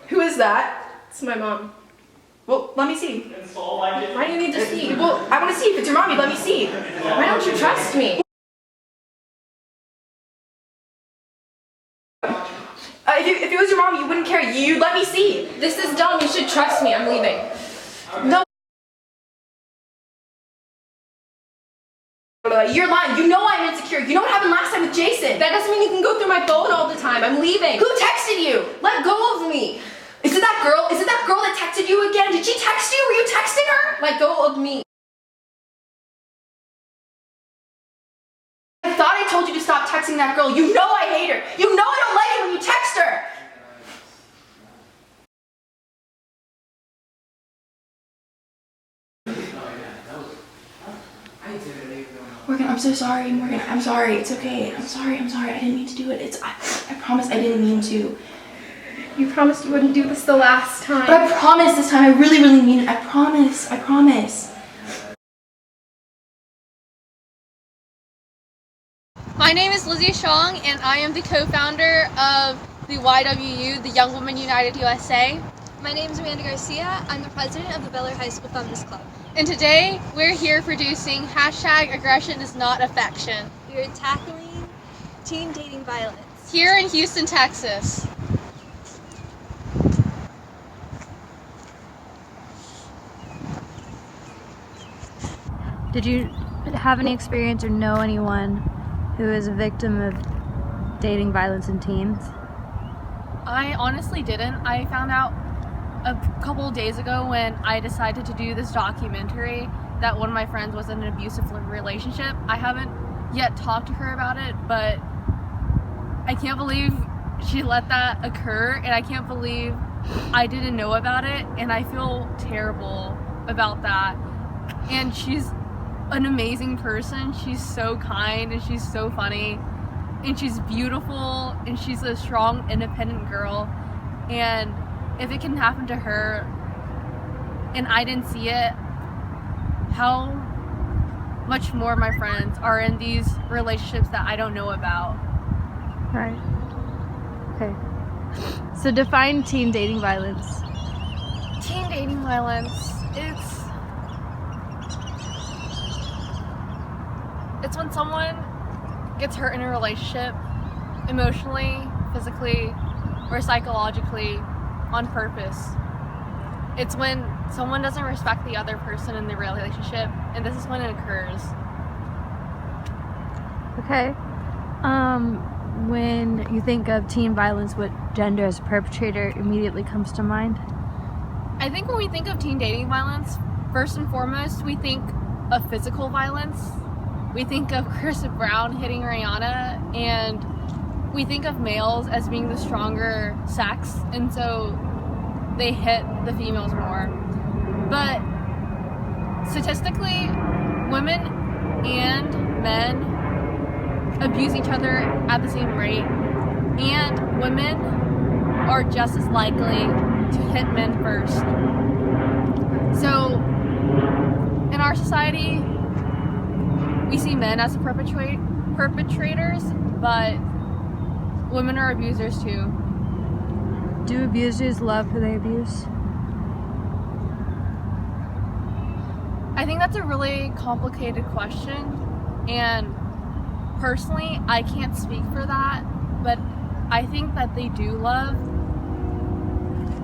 Who is that? It's my mom. Well, let me see. Why do you need to see? Well, I want to see if it's your mommy. Let me see. Why don't you trust me? If it was your mom, you wouldn't care. You'd let me see. This is dumb. You should trust me. I'm leaving. No. You're lying. You know I'm insecure. You know what happened last time with Jason. That doesn't mean you can go through my phone all the time. I'm leaving. Who texted you? Let go of me. Is it that girl? Is it that girl that texted you again? Did she text you? Were you texting her? Let go of me. I thought I told you to stop texting that girl. You know I hate her. You know I don't like it when you text her. Morgan, I'm so sorry. Morgan, I'm sorry. It's okay. I'm sorry. I didn't mean to do it. I promise I didn't mean to. You promised you wouldn't do this the last time. But I promise this time. I really mean it. I promise. My name is Lizzie Shong, and I am the co-founder of the YWU, the Young Women United USA. My name is Amanda Garcia. I'm the president of the Bel Air High School Feminist Club. And today, we're here producing #AggressionIsNotAffection. We are tackling teen dating violence. Here in Houston, Texas. Did you have any experience or know anyone who is a victim of dating violence in teens? I honestly didn't. I found out a couple of days ago when I decided to do this documentary that one of my friends was in an abusive relationship. I haven't yet talked to her about it, but I can't believe she let that occur, and I can't believe I didn't know about it, and I feel terrible about that. And she's an amazing person. She's so kind and she's so funny and she's beautiful and she's a strong, independent girl. And if it can happen to her and I didn't see it, how much more my friends are in these relationships that I don't know about. Right. Okay. So define teen dating violence. Teen dating violence, it's when someone gets hurt in a relationship, emotionally, physically, or psychologically, on purpose. It's when someone doesn't respect the other person in the relationship, and this is when it occurs. Okay. When you think of teen violence, what gender as a perpetrator immediately comes to mind? I think when we think of teen dating violence, first and foremost, we think of physical violence. We think of Chris Brown hitting Rihanna, and we think of males as being the stronger sex, and so they hit the females more. But statistically, women and men abuse each other at the same rate, and women are just as likely to hit men first. So in our society, we see men as perpetrators, but women are abusers too. Do abusers love who they abuse? I think that's a really complicated question, and personally, I can't speak for that, but I think that they do love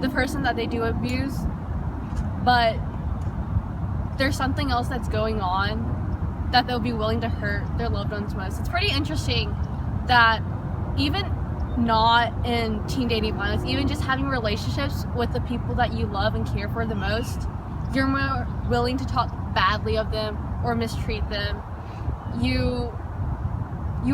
the person that they do abuse, but there's something else that's going on that they'll be willing to hurt their loved ones most. It's pretty interesting that even not in teen dating violence, even just having relationships with the people that you love and care for the most, you're more willing to talk badly of them or mistreat them. You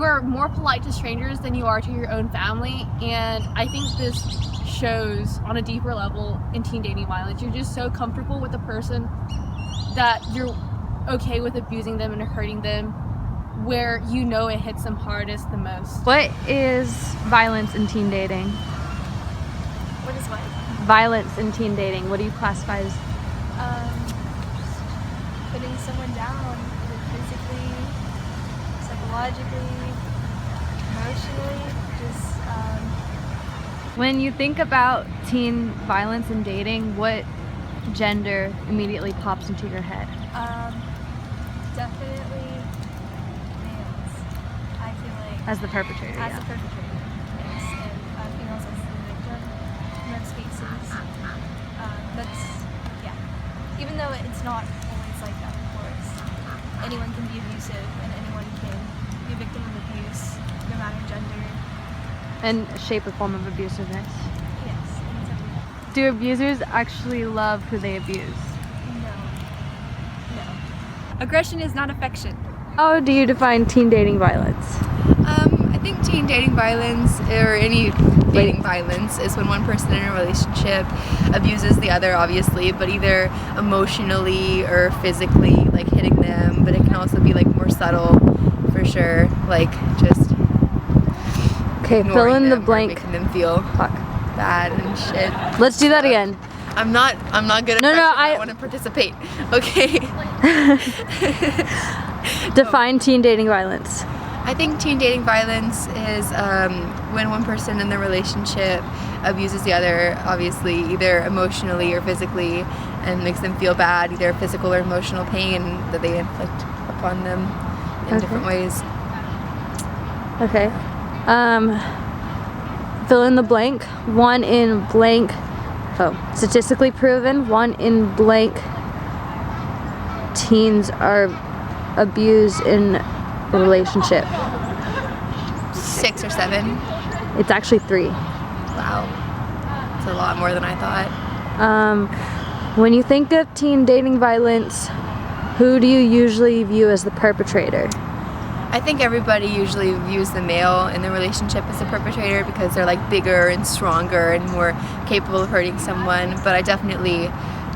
are more polite to strangers than you are to your own family, and I think this shows on a deeper level in teen dating violence. You're just so comfortable with the person that you're okay with abusing them and hurting them, where you know it hits them hardest the most. What is violence in teen dating? What is what? Violence in teen dating. What do you classify as? Putting someone down, either physically, psychologically, emotionally, just When you think about teen violence and dating, what gender immediately pops into your head? definitely males. I feel like As the perpetrator, as yeah. a perpetrator, yes, and females as the victim in most cases. That's yeah. Even though it's not always like that, of course. Anyone can be abusive, and anyone can be a victim of abuse, no matter gender. And shape a form of abusiveness. Yes, and it's Do abusers actually love who they abuse? no. Aggression is not affection. How do you define teen dating violence? I think teen dating violence, or any dating violence, is when one person in a relationship abuses the other, obviously, but either emotionally or physically, like hitting them, but it can also be like more subtle, for sure, like just Okay, fill ignoring in the them or blank. making them feel Fuck. bad and shit. Let's do that again. I'm not good at No, questions. I- I want to participate. Okay. Define teen dating violence. I think teen dating violence is when one person in the relationship abuses the other, obviously, either emotionally or physically, and makes them feel bad, either physical or emotional pain that they inflict upon them in different ways. Okay. Fill in the blank. One in blank. Oh, statistically proven. One in blank. Teens are abused in a relationship. 6 or 7. It's actually 3. Wow. It's a lot more than I thought. When you think of teen dating violence, who do you usually view as the perpetrator? I think everybody usually views the male in the relationship as a perpetrator because they're like bigger and stronger and more capable of hurting someone. But I definitely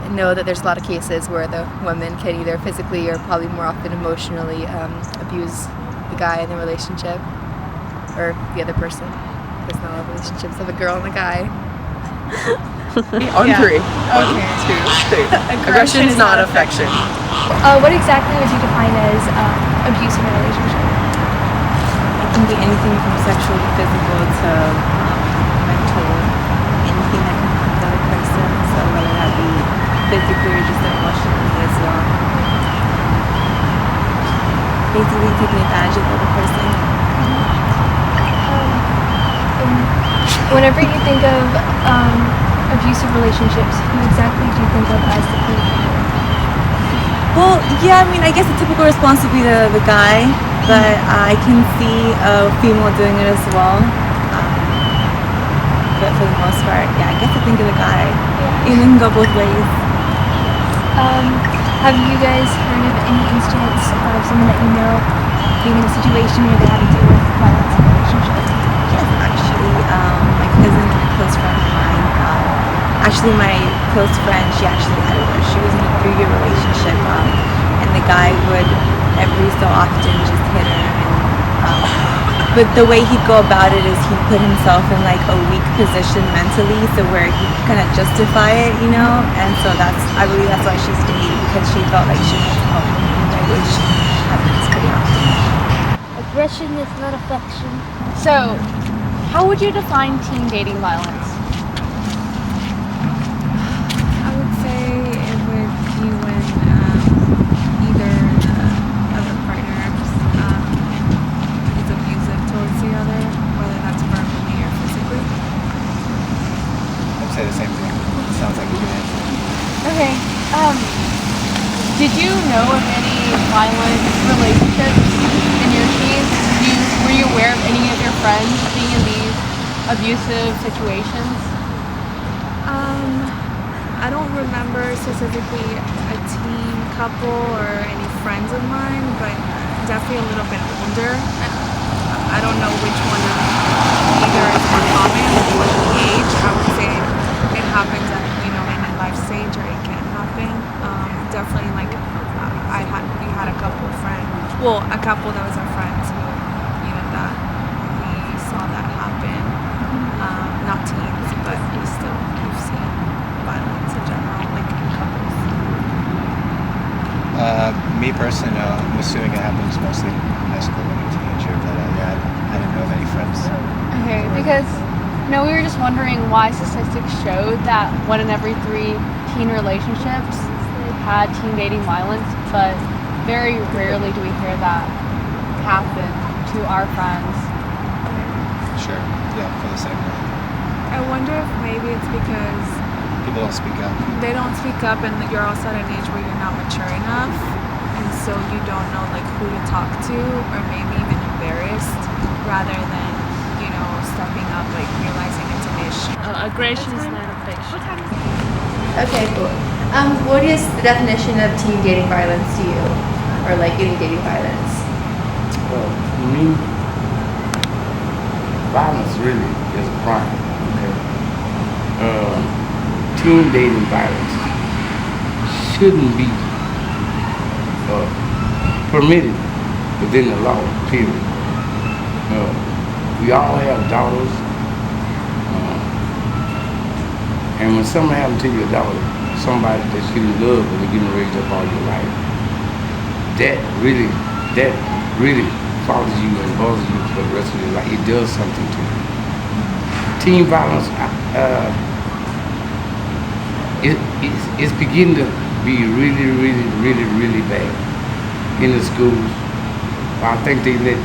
know that there's a lot of cases where the woman can either physically or probably more often emotionally abuse the guy in the relationship or the other person. Because not all relationships have a girl and a guy. On 3. 1, 2, 3. Aggression is not affection. What exactly would you define as abuse in a relationship? It can be anything from sexual to physical to mental, anything that can harm the other person. So whether that be physically or just emotionally as well. Basically taking advantage of the other person. Whenever you think of abusive relationships, who exactly do you think of as the perpetrator? Well, yeah, I mean, I guess the typical response would be the guy, but I can see a female doing it as well. But for the most part, yeah, I guess I think of the guy. It can go both ways. Have you guys heard of any instance of someone that you know being in a situation where they had to deal with violence in a relationship? Yes, actually, my cousin and a close friend of mine. Actually, my close friend, she actually had it where she was in a 3-year relationship, and the guy would every so often just hit her. But the way he'd go about it is he'd put himself in like a weak position mentally, so where he kind of justify it, you know. And so I believe that's why she stayed, because she felt like she had to help him, which happens pretty often. Aggression is not affection. So, how would you define teen dating violence? I would say it would be when either the other partner is abusive towards the other, whether that's verbally or physically. I'd say the same thing. Sounds like a good answer. Okay. Did you know of any violent relationships in your teens? Were you aware of any of your friends being in these abusive situations? I don't remember specifically a teen couple or any friends of mine, but definitely a little bit older. I don't know which one of either is more common or the age. I would say it happens at in a life stage, or it can happen. Definitely, like we had a couple friends. Well, a couple that was our friends who that we saw that happen. Not teens, but we've seen violence in general, like in couples. Me personally, no. I'm assuming it happens mostly in high school when you're a teenager, but yeah, I didn't know of any friends. Okay, because we were just wondering why statistics showed that 1 in every 3 teen relationships had teen dating violence, but very rarely do we hear that happen to our friends. Sure. Yeah, for the same way. I wonder if maybe it's because People don't speak up. they don't speak up and you're also at an age where you're not mature enough, and so you don't know like who to talk to, or maybe even embarrassed, rather than stepping up, like realizing it's an issue. Aggression is not affection. Okay, cool. What is the definition of teen dating violence to you, or like any dating violence? Well, to me, violence really is a crime. Okay? Teen dating violence shouldn't be permitted within the law, period. We all have daughters, and when something happens to your daughter, somebody that you love and you've been raised up all your life, that really follows you and bothers you for the rest of your life. It does something to you. Teen violence, it's beginning to be really bad in the schools. I think they let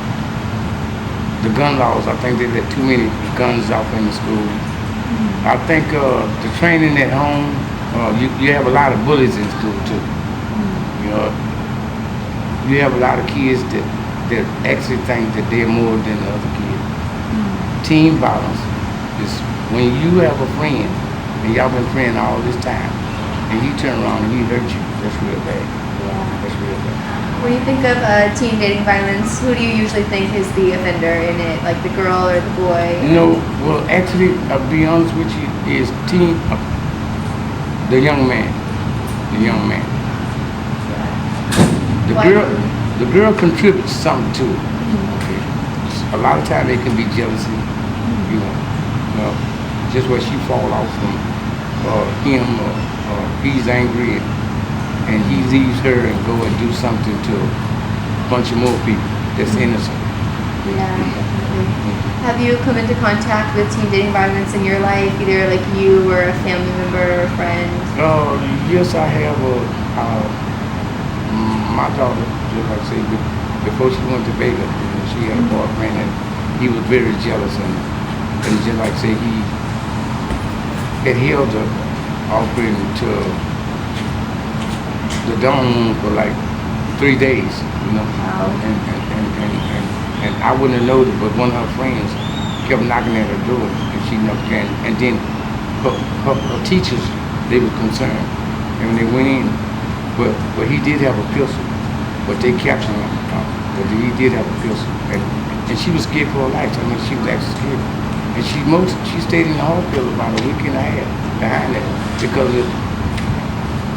the gun laws, I think they let too many guns off in the school. I think the training at home, you have a lot of bullies in school too. You have a lot of kids that actually think that they're more than the other kids. Teen violence is when you have a friend and y'all been friends all this time and he turn around and he hurt you. That's real bad. That's real bad. When you think of teen dating violence, who do you usually think is the offender in it? Like the girl or the boy? Well, actually, I'll be honest with you, is the young man. The young man. The girl contributes something to it. Okay. A lot of times it can be jealousy, just where she fall off from him, or he's angry and he leaves her and go and do something to a bunch of more people that's innocent. Yeah, definitely. Have you come into contact with teen dating violence in your life, either like you or a family member or a friend? Yes, I have. My daughter, just like I say, before she went to Vegas, she had a boyfriend and he was very jealous, and just like I say, he had held her offering to the dome for like 3 days, Wow. and I wouldn't have known it, but one of her friends kept knocking at her door, and she knocked in, and then her teachers, they were concerned, and when they went in, but he did have a pistol, but they captured him, but he did have a pistol, and she was scared for her life. I mean, she was actually scared, and she stayed in the hospital about a week and a half behind that, because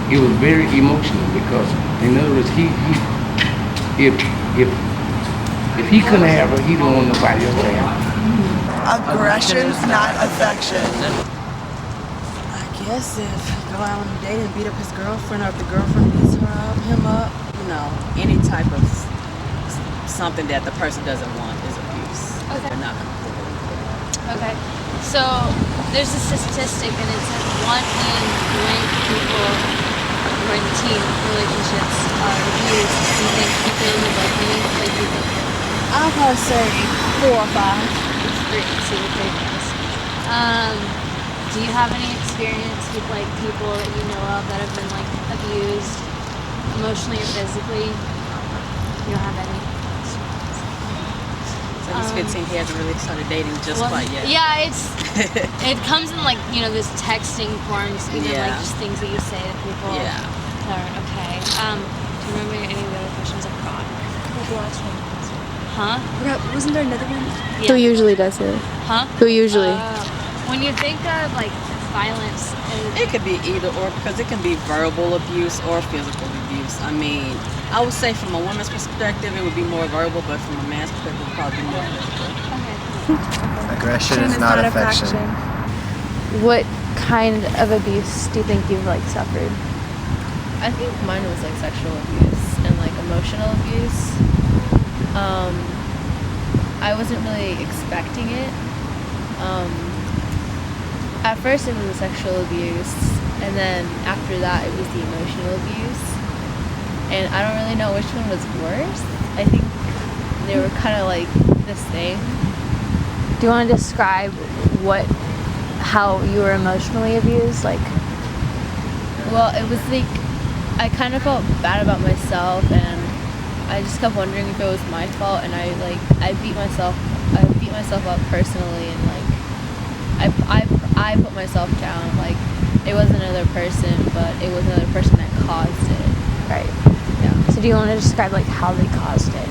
it was very emotional, because in other words, if he couldn't have her, he don't want nobody else to have her. Aggression, not affection. I guess if he go out on a date and beat up his girlfriend, or if the girlfriend beats him up, any type of something that the person doesn't want is abuse. Okay. They're not comfortable. Okay, so there's a statistic and it says 1 in blank people who are in teen relationships are abused. Do you think you feel like me? Like you think? I'll probably say 4 or 5. It's 3. See the 3 guys. Do you have any experience with like people that you know of that have been like abused emotionally or physically? You don't have any? So he's 15, he hasn't really started dating just quite yet. Yeah, it comes in like, this texting forms, even like just things that you say to people. Yeah. Okay. Do you remember any of the other questions I've got? What the last one? Huh? Wasn't there another one? Yeah. Who usually does it? Huh? Who usually? When you think of like violence, It could be either or, because it can be verbal abuse or physical abuse. I mean, I would say from a woman's perspective, it would be more verbal, but from a man's perspective, it would probably be more physical. Aggression is not affection. What kind of abuse do you think you've like suffered? I think mine was like sexual abuse and like abuse. I wasn't really expecting it. At first it was the sexual abuse, and then after that it was the emotional abuse. And I don't really know which one was worse. I think they were kind of like the same. Do you want to describe how you were emotionally abused? Like, well, it was like I kind of felt bad about myself, and I just kept wondering if it was my fault, and I beat myself up personally, and like I put myself down. Like, it was another person, but it was another person that caused it. Right. Yeah. So do you want to describe like how they caused it?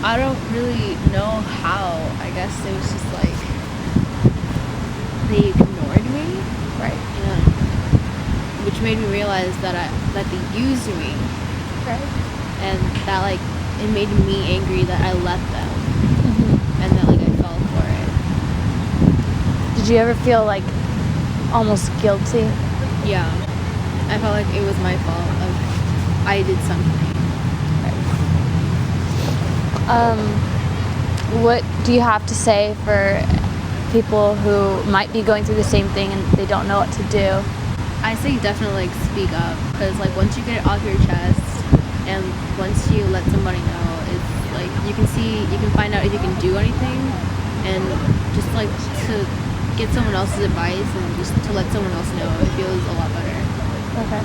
I don't really know how. I guess it was just like they ignored me. Right. Yeah. Which made me realize that they used me. Right. And that like it made me angry that I let them. Mm-hmm. And that like I fell for it. Did you ever feel like almost guilty? Yeah. I felt like it was my fault. I did something. What do you have to say for people who might be going through the same thing and they don't know what to do? I say definitely like speak up, because like once you get it off your chest and once you let somebody know, it's like you can find out if you can do anything, and just like to get someone else's advice and just to let someone else know, it feels a lot better. Okay.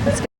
That's good.